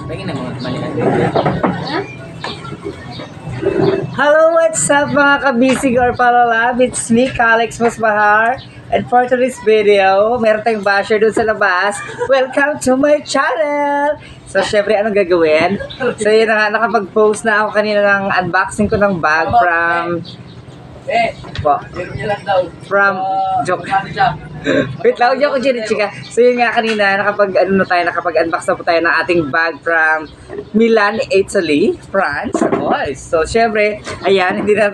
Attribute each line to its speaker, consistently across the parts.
Speaker 1: Hello, what's up mga kabisig or palalab? It's me, Alex Masbahar. And for today's video, meron tayong basher doon sa labas. Welcome to my channel! So, syempre, anong gagawin? So, yun na nga, nakapag-post na ako kanina ng unboxing ko ng bag from joke. Wait lang, joke ko dyan, chika. So, yun nga kanina, nakapag-unbox na po tayo ng ating bag from Milan, Italy, France. So, syempre, ayan, hindi na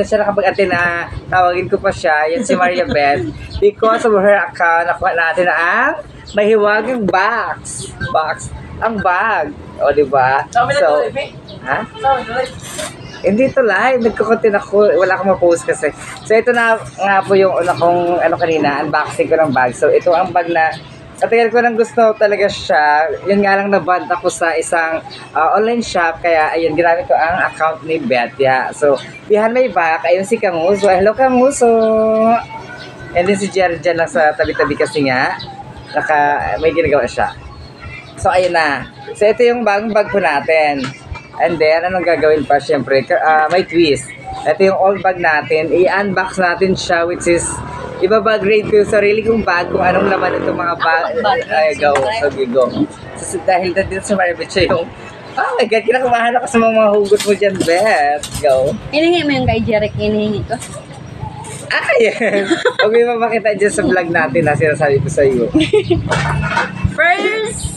Speaker 1: siya nakapag-attend na tawagin ko pa siya. Yan si Maria Beth. Because of her account, nakuha natin ang mahiwagang box. Ang bag. O, diba? So, ha? Hindi to live. Nagkukontin ako. Wala akong ma-post kasi. So, ito na nga po yung una kong kanina, unboxing ko ng bag. So, ito ang bag na katagal ko nang gusto talaga siya. Yun nga lang naband ako sa isang online shop. Kaya, ayun, ginamit ko ang account ni Beth. Yeah. So, behind my back, ayun si Kanguso. Hello, Kanguso! And then si Jerry dyan lang sa tabi-tabi kasi nga. May ginagawa siya. So, ayun na. So, ito yung bagong bag po natin. And then, anong gagawin pa? Siyempre, may twist. Ito yung old bag natin. I-unbox natin siya, which is, ibabag-grade ko yung sarili kong bag kung anong laman itong mga bag. Ay, go. Okay, go. So, dahil dito sa Maribet siya yung, oh my God, kinakumahan ako sa mga hugot mo dyan, Beth. Go.
Speaker 2: Hinihingi mo yung kay Jeric, hinihingi ko.
Speaker 1: Yes! Huwag mo yung mapakita dyan sa vlog natin na sinasabi ko sa iyo.
Speaker 2: First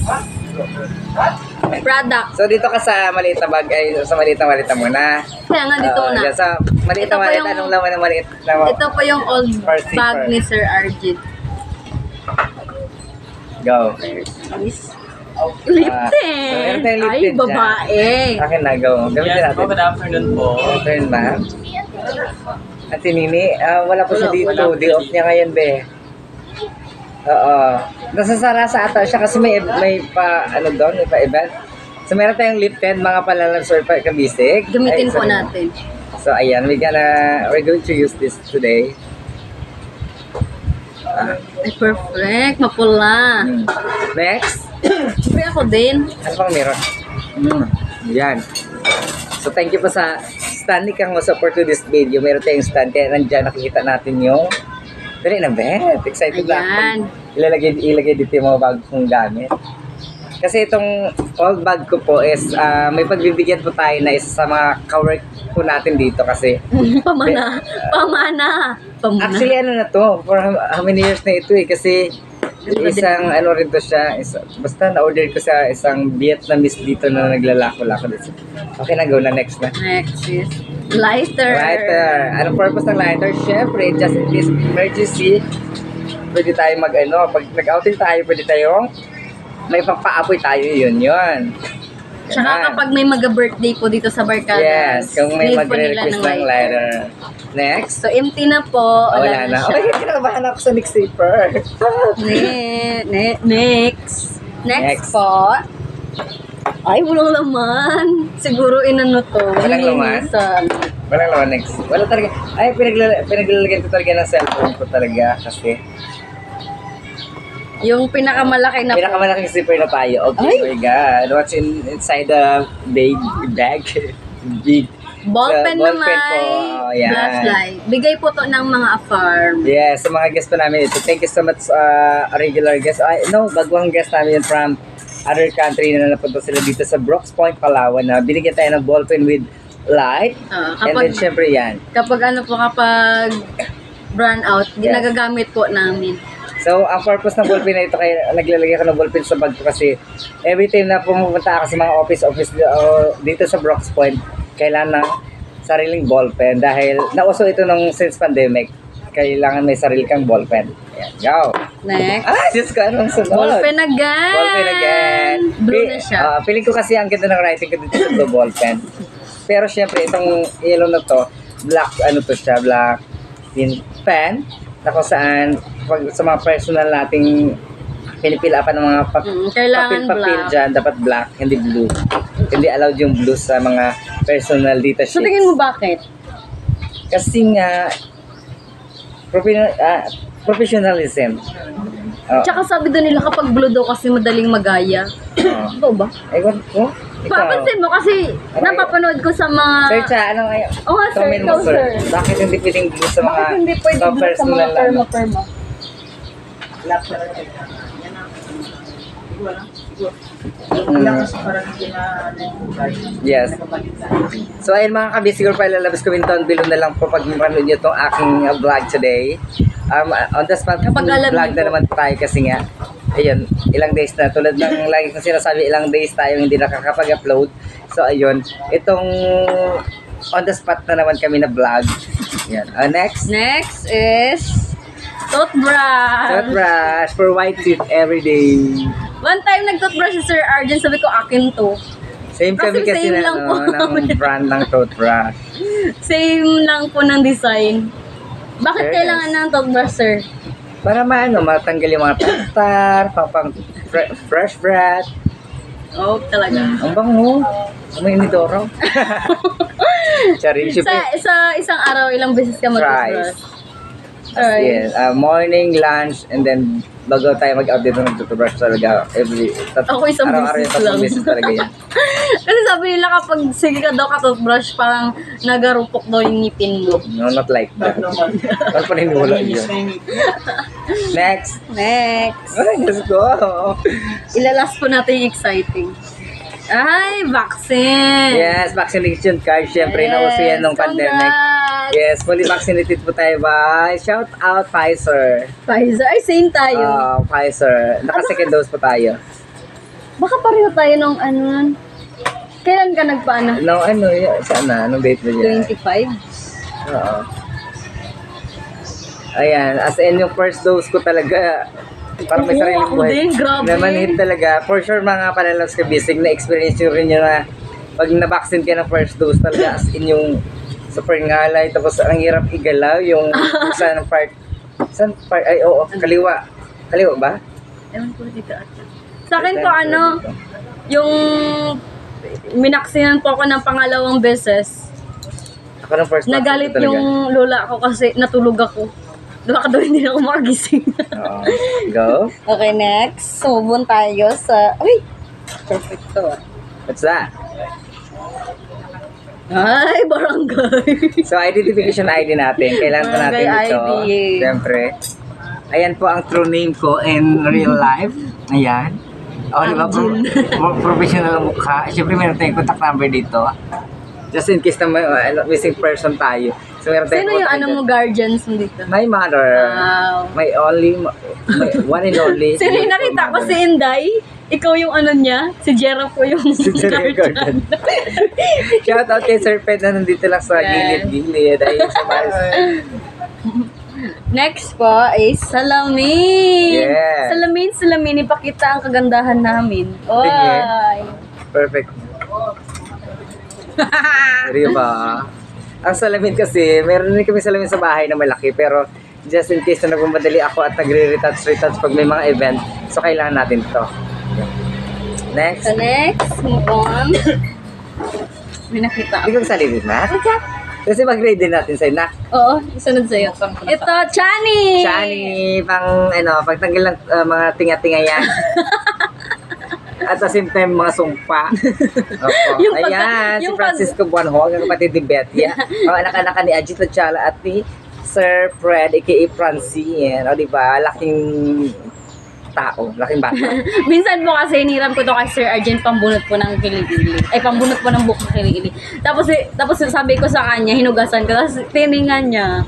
Speaker 2: product.
Speaker 1: So, dito ka sa maliit na bag, ay sa maliit na malita muna.
Speaker 2: Kaya nga dito na.
Speaker 1: Dyan sa maliit na
Speaker 2: Ito po
Speaker 1: malita,
Speaker 2: yung-
Speaker 1: anong laman ng maliit na
Speaker 2: Ito po yung old
Speaker 1: First
Speaker 2: bag
Speaker 1: zipper.
Speaker 2: ni Sir Arjun.
Speaker 1: Go.
Speaker 2: Is Lipton.
Speaker 1: meron tayong
Speaker 2: Ay,
Speaker 1: Lipton dyan.
Speaker 2: babae.
Speaker 1: Akin na, go. Gamitin natin.
Speaker 3: Good afternoon po.
Speaker 1: Turn ma'am. At Nini, wala po siya dito. Day off niya ngayon, be. Oo. Nasasara sa ata siya kasi may pa, doon, may pa event. So, meron tayong Lipton, mga palalansor pa kabisig.
Speaker 2: Gamitin
Speaker 1: Ay,
Speaker 2: po
Speaker 1: sorry.
Speaker 2: natin.
Speaker 1: So, ayan, we're going to use this today.
Speaker 2: Ay, perfect. Mapula.
Speaker 1: Next,
Speaker 2: Siyempre ako din.
Speaker 1: ano pang meron? Yan. So, thank you po sa Stanley kang support to this video. Meron tayong stand, kaya nandyan nakikita natin yung dali na, Beth. Excited na ako.
Speaker 2: Ayan.
Speaker 1: Ilagay dito yung mga bag kong gamit. Kasi itong old bag ko po is may pagbibigyan po tayo na isa sa mga ka-work po natin dito kasi
Speaker 2: Pamana.
Speaker 1: actually ano na to, for how many years na ito kasi isang rin to siya, basta na-order ko sa isang Vietnamese dito na naglalako-lako dito. Okay na, go na, next na.
Speaker 2: Next is lighter.
Speaker 1: Lighter. Anong purpose ng lighter? Syempre, just in case emergency, pwede tayo pag nag-outing tayo, pwede tayong may pagpaapoy tayo, yun.
Speaker 2: Tsaka
Speaker 1: Yan.
Speaker 2: kapag may mag-birthday po dito sa Barkada.
Speaker 1: Yes, kung may
Speaker 2: need po nila
Speaker 1: magre-request ng lighter. Next.
Speaker 2: So, empty na po.
Speaker 1: Wala na.
Speaker 2: siya.
Speaker 1: Okay, kinakabahan ako sa next zipper.
Speaker 2: Next
Speaker 1: Next.
Speaker 2: po. Ay, walang laman. Siguro inano to.
Speaker 1: Walang laman? Walang laman next. Wala talaga. Ay, pinaglalagyan ko talaga ng cellphone ko talaga kasi
Speaker 2: Yung pinakamalaki na po.
Speaker 1: pinakamalaking zipper na tayo. Okay,
Speaker 2: Ay!
Speaker 1: oh my God. What's inside the bag? Big.
Speaker 2: Ballpen
Speaker 1: Ballpen
Speaker 2: naman.
Speaker 1: po. Oh, yan.
Speaker 2: Flashlight. Bigay po to ng mga farm.
Speaker 1: Yes, sa mga guest po namin ito. Thank you so much, regular guest. Bagwang guest namin yun from other country na napunta sila dito sa Brooks Point, Palawan na binigyan tayo ng ballpen with light. And then, syempre yan.
Speaker 2: Kapag brand out, ginagagamit po namin.
Speaker 1: So, ang purpose ng ballpen na ito, kaya naglalagay ako ng ballpen sa bag ko kasi every time na pumunta ako sa mga office dito sa Brooks Point, kailangan ng sariling ballpen dahil nauso ito since pandemic. Kailangan may sarili kang ballpen. Ayan, go!
Speaker 2: Next.
Speaker 1: Diyos ko, anong sunod?
Speaker 2: Ballpen again.
Speaker 1: Ballpen again.
Speaker 2: Blue na siya.
Speaker 1: Feeling ko kasi ang ganda ng writing ko dito sa blue ballpen. Pero syempre, itong yellow na to, black pen, na kung saan, sa mga personal nating pinipila pa ng mga
Speaker 2: kailangan
Speaker 1: papel
Speaker 2: black.
Speaker 1: dyan, dapat black, hindi blue. Hindi allowed yung blue sa mga personal data sheets.
Speaker 2: So, tingin mo bakit?
Speaker 1: Kasi nga, professionalism. Oo.
Speaker 2: Tsaka sabi doon nila kapag blue daw kasi madaling magaya.
Speaker 1: Oo.
Speaker 2: Ito ba?
Speaker 1: Ewan ko. Ikaw.
Speaker 2: Papansin mo kasi napapanood ko sa mga...
Speaker 1: Sir Cha, ano ngayon?
Speaker 2: Oo nga, sir.
Speaker 1: Comment mo,
Speaker 2: Ikaw, sir.
Speaker 1: Bakit hindi pwedeng blue sa mga
Speaker 2: Bakit hindi pwede blue sa mga
Speaker 1: personal, ano?
Speaker 2: perma-perma?
Speaker 1: Yes. So ayun mga kabis, siguro pa ilalabas ko down below na lang po pag mapanood nyo itong aking vlog today. On the spot
Speaker 2: Kapag alam
Speaker 1: vlog
Speaker 2: niyo
Speaker 1: na
Speaker 2: po.
Speaker 1: naman tayo kasi nga, ayun, ilang days na. Tulad ng lagi kong sinasabi, ilang days tayo hindi nakakapag-upload. So ayun, itong on the spot na naman kami na vlog. Yan. Next,
Speaker 2: Next is... Toothbrush.
Speaker 1: toothbrush for white teeth every day.
Speaker 2: One time nag-toothbrush si Sir Arjen, sabi ko akin to.
Speaker 1: Same kami
Speaker 2: Kasi
Speaker 1: kasi
Speaker 2: same
Speaker 1: na,
Speaker 2: lang po.
Speaker 1: ng brand ng toothbrush.
Speaker 2: Same lang po ng design. Bakit
Speaker 1: Yes.
Speaker 2: kailangan ng toothbrush, sir?
Speaker 1: Para matanggal yung mga tartar, pang fresh breath.
Speaker 2: Oh, talaga.
Speaker 1: Ang bango. May inidoro. Charin,
Speaker 2: Sa isang araw, ilang beses ka mag-toothbrush?
Speaker 1: Yes, morning, lunch, and then bago tayo mag-update ng toothbrush talaga every
Speaker 2: Ako isang
Speaker 1: araw-araw
Speaker 2: beses
Speaker 1: yung tatlong
Speaker 2: lang.
Speaker 1: beses talaga yan.
Speaker 2: Kasi sabi nila kapag sige ka daw ka-toothbrush, parang nagarupok daw yung ngipin mo.
Speaker 1: No, not like that. Ano pa rin wala yun. Next.
Speaker 2: Next.
Speaker 1: Ay, let's go.
Speaker 2: Ilalas po natin yung exciting. Ay, vaccine.
Speaker 1: Yes, vaccination card. Siyempre, nauso yan nung pandemic.
Speaker 2: Congrats.
Speaker 1: Yes, fully vaccinated po tayo ba? Shout out Pfizer.
Speaker 2: Pfizer. Ay, same tayo.
Speaker 1: Pfizer. Naka-second dose po tayo.
Speaker 2: Baka pareho tayo nung ano nun. Kailan ka nagpaano?
Speaker 1: No, sana? Anong date ba dyan?
Speaker 2: 25?
Speaker 1: Oo. Ayan, as in yung first dose ko talaga, parang may
Speaker 2: Oo,
Speaker 1: sariling
Speaker 2: ako
Speaker 1: buhay.
Speaker 2: din, grabe.
Speaker 1: Namanhid talaga. For sure, mga panalabs ka bisig, na-experience nyo rin yun na pag na-vaccine ka ng first dose talaga, as in yung super ngalay, tapos ang hirap igalaw, yung saan part, ay oo, kaliwa. Kaliwa ba?
Speaker 2: Ewan ko dito ata. Sa akin po ano, yung minaksinan po ako ng pangalawang beses.
Speaker 1: Ako ng first vaccine
Speaker 2: Nagalit
Speaker 1: ko talaga.
Speaker 2: yung lola ko kasi natulog ako. Baka daw hindi na ako makagising.
Speaker 1: Oo. Go.
Speaker 2: Okay, next. Sumubon tayo sa... Uy! Perfect to ah.
Speaker 1: What's that?
Speaker 2: Ay, barangay.
Speaker 1: So, identification ID natin. Kailangan pa natin
Speaker 2: Barangay
Speaker 1: ito.
Speaker 2: ID.
Speaker 1: Siyempre. Ayan po ang true name ko in real life. Ayan. O, di ba? Professional ang mukha. Siyempre, meron tayong contact number dito. Just in case na may missing person tayo. So, meron tayong
Speaker 2: Sino yung
Speaker 1: contact
Speaker 2: ano mo
Speaker 1: dito.
Speaker 2: guardians mo dito?
Speaker 1: My mother.
Speaker 2: Wow.
Speaker 1: My one and only.
Speaker 2: Sino yung nakita ko si Inday? Ikaw yung ano niya? Si Jera po yung
Speaker 1: Si Jera yung
Speaker 2: guardian.
Speaker 1: Shout out kay Sir Ped na nandito lang sa
Speaker 2: Yes.
Speaker 1: gilid-gilid. Ayun sa Mars.
Speaker 2: Next po is salamin.
Speaker 1: Yes.
Speaker 2: Salamin. Ipakita ang kagandahan namin. Oy.
Speaker 1: Perfect. Di ba? Ang salamin kasi, meron din kami salamin sa bahay na malaki, pero just in case na nagmamadali ako at nagre-retouch pag may mga event, so kailangan natin to. Next.
Speaker 2: So next, move on. May nakita
Speaker 1: Hindi
Speaker 2: ako.
Speaker 1: ko salibin na. Kasi mag-grade din natin sa'yo na.
Speaker 2: Oo, isunod sa'yo. Ito, Chani!
Speaker 1: Chani, pang pagtanggal ng mga tinga-tinga yan. At sa same time, mga sumpa. Opo.
Speaker 2: Yung pag-
Speaker 1: Ayan, si
Speaker 2: yung
Speaker 1: Francisco Buanhog, ang kapatid ni Betty. Mga anak-anak ni Ajit Lachala at ni Sir Fred, aka Francine. O, diba? Laking tao, laking bata.
Speaker 2: Minsan po kasi hiniram ko to kay Sir Arjen pambunot po ng kilikili. Ay, pambunot po ng buhok ng kilikili. Tapos sabi ko sa kanya, hinugasan ko. Tapos tiningan niya.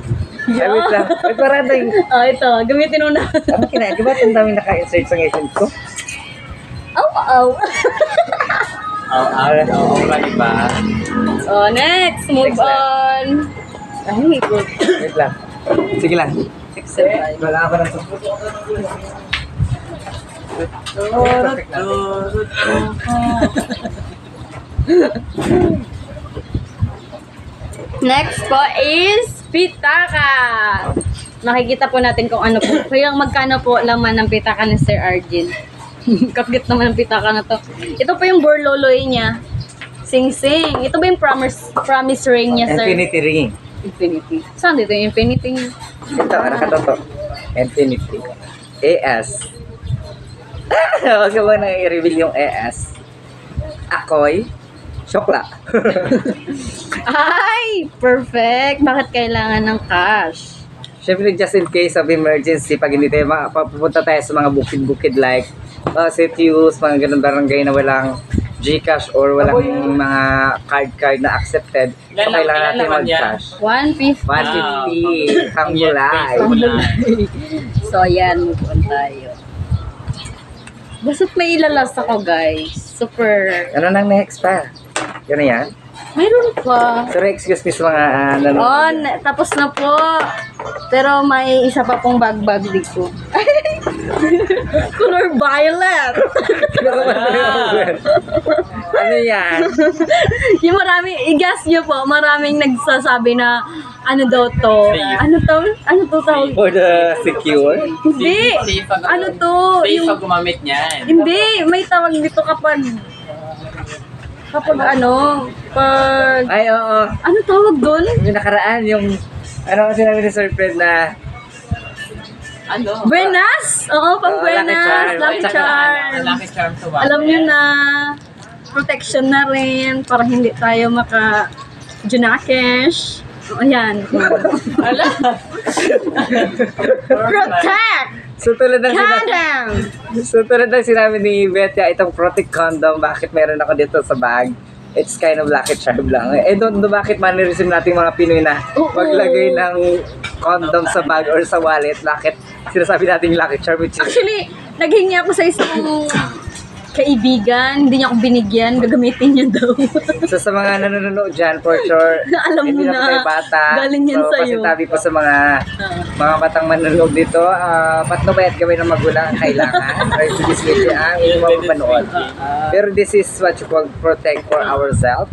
Speaker 1: Ay, wait lang. Wait, parang tayo.
Speaker 2: Oh, ito, gamitin mo na.
Speaker 1: Ano kina? Diba ang daming naka-insert sa ngipin ko?
Speaker 2: Aw.
Speaker 1: Diba?
Speaker 2: Oh, next, move
Speaker 1: Next,
Speaker 2: on. Ay, good.
Speaker 1: Wait lang. Sige lang. Wala ka ng
Speaker 2: Next po is pitaka. Makikita po natin kung ano po. Kaya magkano po laman ng pitaka ni Sir Arjen. Kapit naman ng pitaka na to. Ito po yung borloloy niya. Sing sing. Ito ba yung promise ring niya, sir?
Speaker 1: Infinity ring.
Speaker 2: Infinity. Saan dito yung infinity niya?
Speaker 1: Ito, nakatoto. Infinity. AS. Huwag ka ba nang i-reveal yung AS? Ako'y Shokla.
Speaker 2: Ay! Perfect! Bakit kailangan ng cash?
Speaker 1: Siyempre, just in case of emergency, pag hindi tayo pupunta tayo sa mga bukid-bukid like CTUs, mga ganun barangay na walang GCash or walang mga card na accepted, so kailangan natin mag-cash.
Speaker 2: 150.
Speaker 1: 150. Hanggulay.
Speaker 2: So, ayan. Move on tayo. Basta't may ilalas ako, guys. Super.
Speaker 1: Ano nang next pa? Yan na yan?
Speaker 2: Mayroon pa.
Speaker 1: Sorry, excuse me sa mga nanonood.
Speaker 2: On, tapos na po. Pero may isa pa pong bag dito. Color violet.
Speaker 1: Ano yan?
Speaker 2: Yung marami, i-guess nyo po, maraming nagsasabi na ano daw to? Ano to tawag?
Speaker 1: For the secure?
Speaker 2: Hindi. Ano to?
Speaker 3: Safe
Speaker 2: Yung,
Speaker 3: pag gumamit niyan.
Speaker 2: hindi, may tawag dito kapag pag
Speaker 1: Ay, oo.
Speaker 2: ano tawag doon?
Speaker 1: Yung nakaraan, yung ano ang sinabi ni Sir Fred na
Speaker 3: Ano?
Speaker 2: Buenas! Oo, pang
Speaker 1: Oo, Lucky
Speaker 2: Buenas.
Speaker 1: Charm.
Speaker 2: Lucky
Speaker 3: Tsaka,
Speaker 2: Charm.
Speaker 3: Lucky Charm to one.
Speaker 2: Alam nyo na, protection na rin para hindi tayo Junakesh. Ayan.
Speaker 3: Ala!
Speaker 2: Protect!
Speaker 1: so tulad ng
Speaker 2: Condom!
Speaker 1: sinabi ni Betya, itong Protect Condom, bakit meron ako dito sa bag? It's kind of lucky charm lang. Eh, don't know bakit mannerism nating mga Pinoy na
Speaker 2: Oo.
Speaker 1: maglagay ng condom sa bag or sa wallet. Bakit sinasabi natin lucky charm? Which is,
Speaker 2: Actually, naghingi ako sa isang kaibigan, hindi niya ako binigyan, gagamitin niya daw.
Speaker 1: so sa mga nanonood dyan, for sure,
Speaker 2: Alam mo
Speaker 1: hindi
Speaker 2: na,
Speaker 1: tayo bata.
Speaker 2: galing yan
Speaker 1: so,
Speaker 2: sa'yo.
Speaker 1: pasintabi po sa mga batang manonood dito, patnubayat gawin ng magulang ang kailangan. Or to dismiss ang inyong mapapanood. Pero this is what you call protect for ourselves.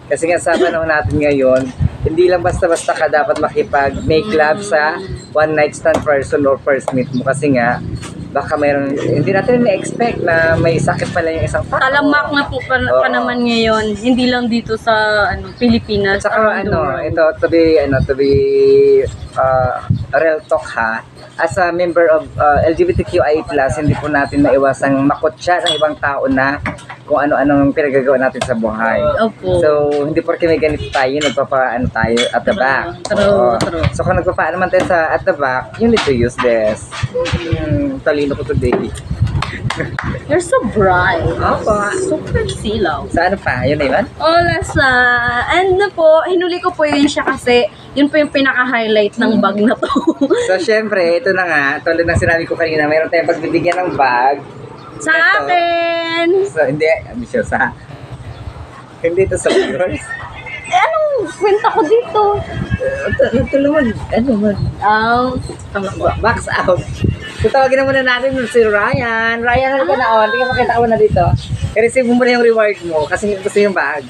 Speaker 1: Kasi nga sa panahon natin ngayon, hindi lang basta-basta ka dapat makipag-make love sa one night stand person or first meet mo. Kasi nga, baka mayroon, hindi natin may-expect na may sakit pala yung isang tao.
Speaker 2: Talamak na po pa
Speaker 1: Oo.
Speaker 2: naman ngayon, hindi lang dito sa Pilipinas.
Speaker 1: At saka
Speaker 2: around the world.
Speaker 1: ito, to be real talk ha, as a member of LGBTQI+, hindi po natin maiwasang makutya ng ibang tao na kung ano-anong pinagagawa natin sa buhay.
Speaker 2: Opo.
Speaker 1: So, hindi porke may ganito tayo, nagpapaano tayo at the back.
Speaker 2: True,
Speaker 1: Oo.
Speaker 2: true.
Speaker 1: So, kung nagpapaano man tayo at the back, you need to use this. Talino ko today.
Speaker 2: You're so bright.
Speaker 1: Opo.
Speaker 2: Super silaw.
Speaker 1: Sa ano pa? Yun na yun?
Speaker 2: Hola sa... And na po, hinuli ko po yun siya kasi yun po yung pinaka-highlight ng bag na to.
Speaker 1: So, syempre, ito na nga, tulad ng sinabi ko kanina, mayroon tayong pagbibigyan ng bag.
Speaker 2: Sa
Speaker 1: Ito.
Speaker 2: akin!
Speaker 1: So, hindi, ambisyosa. Hindi ito sa viewers.
Speaker 2: Eh, anong kwenta ko dito?
Speaker 1: Ito naman, box out. So, tawagin na muna natin si Ryan. Ryan, ano ka na on? Tingnan makita ko na dito. I-receive mo muna yung reward mo kasi gusto yung bag.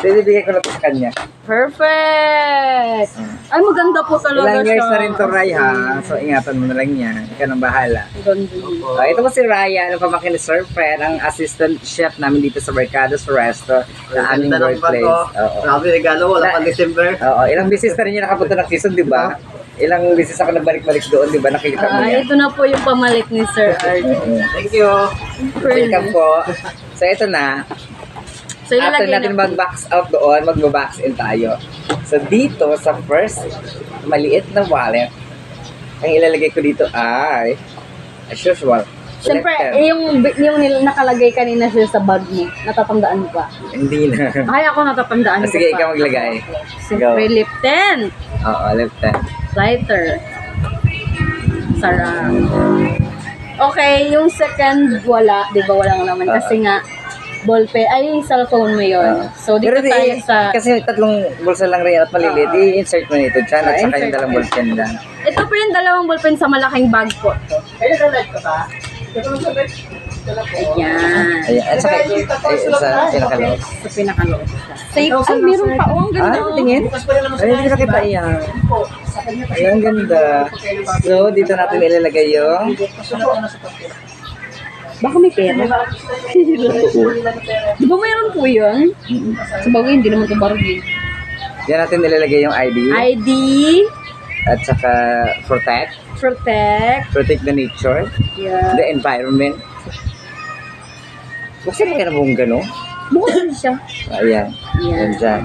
Speaker 1: So, ibibigay ko na ito sa kanya.
Speaker 2: Perfect! Ay, maganda po talaga
Speaker 1: Ilang years
Speaker 2: siya.
Speaker 1: na rin to, Ray, ha? So, ingatan mo na lang yan. Ikaw nang bahala.
Speaker 2: Ganda.
Speaker 1: Ito po si Ryan, ang pamakin ni Sir Fred, ang assistant chef namin dito sa Mercados Resto, sa aming workplace. Oo.
Speaker 4: Grabe, regalo, wala pa December.
Speaker 1: Oo, ilang beses na rin yung nakapunta ng season, di ba? Ilang beses ako nagbalik-balik doon, di ba? Nakikita mo yan.
Speaker 2: Ito na po yung pamalit ni Sir Art.
Speaker 4: Thank you.
Speaker 1: Welcome po. So, ito na.
Speaker 2: So,
Speaker 1: After
Speaker 2: ilalagay
Speaker 1: natin
Speaker 2: na.
Speaker 1: mag-box out doon, mag-box in tayo. So, dito, sa first maliit na wallet, ang ilalagay ko dito ay, as usual,
Speaker 2: Siyempre,
Speaker 1: left hand.
Speaker 2: yung nakalagay kanina siya sa bag mo, natatandaan mo pa.
Speaker 1: Hindi na.
Speaker 2: Ay, ako natatandaan ko
Speaker 1: Sige,
Speaker 2: pa.
Speaker 1: ikaw maglagay.
Speaker 2: Siyempre, lip tent.
Speaker 1: Oo, left hand.
Speaker 2: Lighter. Sarap. Okay, yung second wala, di ba walang naman kasi nga ballpen, ay yung cellphone mo yun. So dito
Speaker 1: Pero
Speaker 2: tayo sa,
Speaker 1: kasi tatlong bulsa lang rin at maliliit, i-insert mo nito dyan at saka yung
Speaker 2: insert
Speaker 1: dalang
Speaker 2: mo.
Speaker 1: bulsa dyan.
Speaker 2: ito po yung dalawang ballpen sa malaking bag po. Ayan.
Speaker 1: Ayan, at saka sa pinakaloob.
Speaker 2: Sa pinakaloob siya. Safe, ay meron pa. Oh, ang ganda.
Speaker 1: Ah, tingin? Ay, hindi ko nakita iyan. Ay, ang ganda. So, dito natin ilalagay yung
Speaker 2: Baka may pera. Di ba mayroon po yun? Sa bagay, hindi naman ito bargain.
Speaker 1: Diyan natin ilalagay yung ID
Speaker 2: ID.
Speaker 1: at saka protect.
Speaker 2: protect.
Speaker 1: the nature,
Speaker 2: Yeah.
Speaker 1: the environment. Buksan mo kayo na buong gano'n.
Speaker 2: Bukod siya.
Speaker 1: Ayan.
Speaker 2: Yan.
Speaker 1: Yan dyan.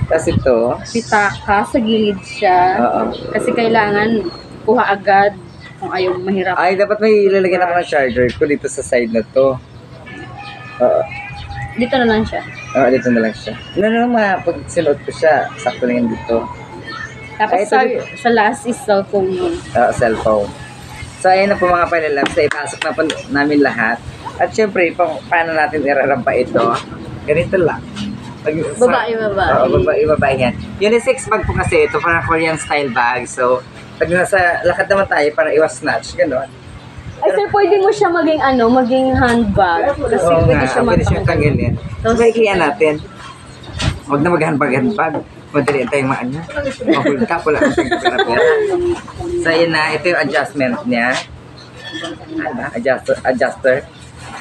Speaker 1: Tapos ito,
Speaker 2: Pitaka, sa gilid siya.
Speaker 1: oo.
Speaker 2: Kasi kailangan kuha agad kung ayaw mahirap.
Speaker 1: Ay, dapat may ilalagyan ako ng charger ko dito sa side na to. Oo.
Speaker 2: Dito na lang siya.
Speaker 1: Oo, dito na lang siya. Ano pag sinuot ko siya, sakto lang yan dito.
Speaker 2: Tapos
Speaker 1: Ay, ito
Speaker 2: sa last is cellphone mo.
Speaker 1: Cellphone. So, ayan na po mga panilabs. Ipasok na po namin lahat. At syempre, paano natin irarampa ito? Ganito lang.
Speaker 2: Babae.
Speaker 1: Oo, babae yan. Unisex bag po kasi ito, parang Korean style bag. So, pag nasa lakad naman tayo, parang iwas snatch, gano'n.
Speaker 2: Ay, sir, pwede mo siya maging handbag. Kasi
Speaker 1: Oo
Speaker 2: pwede
Speaker 1: nga,
Speaker 2: siya
Speaker 1: pwede siyang tanggalin. So, baikian natin. Huwag na maghandbag-handbag. Madali tayong maano. Mahulta po lang ang pera. So, yun na. Ito yung adjustment niya. Adjuster.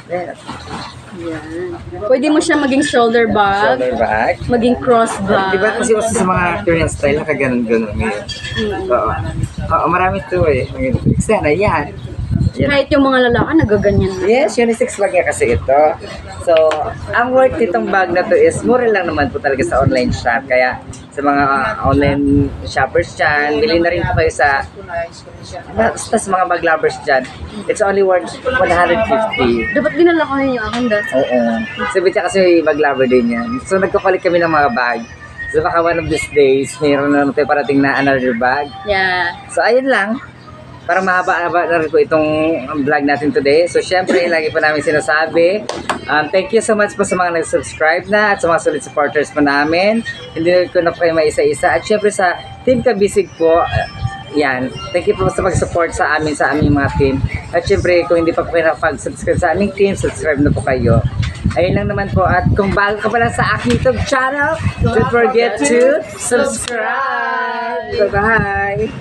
Speaker 1: Ayan.
Speaker 2: Yan. Pwede mo siya maging shoulder bag,
Speaker 1: Shoulder bag.
Speaker 2: maging cross bag.
Speaker 1: Di ba kasi uso sa mga Korean style, nakaganon-ganon ngayon. Oo. Oo, marami ito eh. Sana, yan. Yan.
Speaker 2: Kahit yung mga lalaki nagaganyan na.
Speaker 1: Yes, unisex bag nga kasi ito. So, ang worth nitong bag na to is mura lang naman po talaga sa online shop. Kaya sa mga online shoppers dyan, bili na rin po kayo sa mga bag lovers dyan. It's only worth 150.
Speaker 2: Dapat dinala ko rin yung akin dahil.
Speaker 1: Oo. Sabi niya kasi bag lover din yan. So, nagkapalit kami ng mga bag. So, baka one of these days, mayroon na tayo parating na another bag.
Speaker 2: Yeah.
Speaker 1: So, ayun lang. Para mahaba-haba na rin po itong vlog natin today. So, syempre, lagi po namin sinasabi, thank you so much po sa mga nag-subscribe na at sa mga solid supporters po namin. Hindi ko na po kayo maisa-isa. At syempre sa Team Kabisig po, yan. Thank you po sa pag-support sa aming mga team. At syempre, kung hindi pa po kayo nakapag-subscribe sa aming team, subscribe na po kayo. Ayun lang naman po. At kung bago ka pa lang sa aking YouTube channel, don't forget to subscribe. Bye-bye.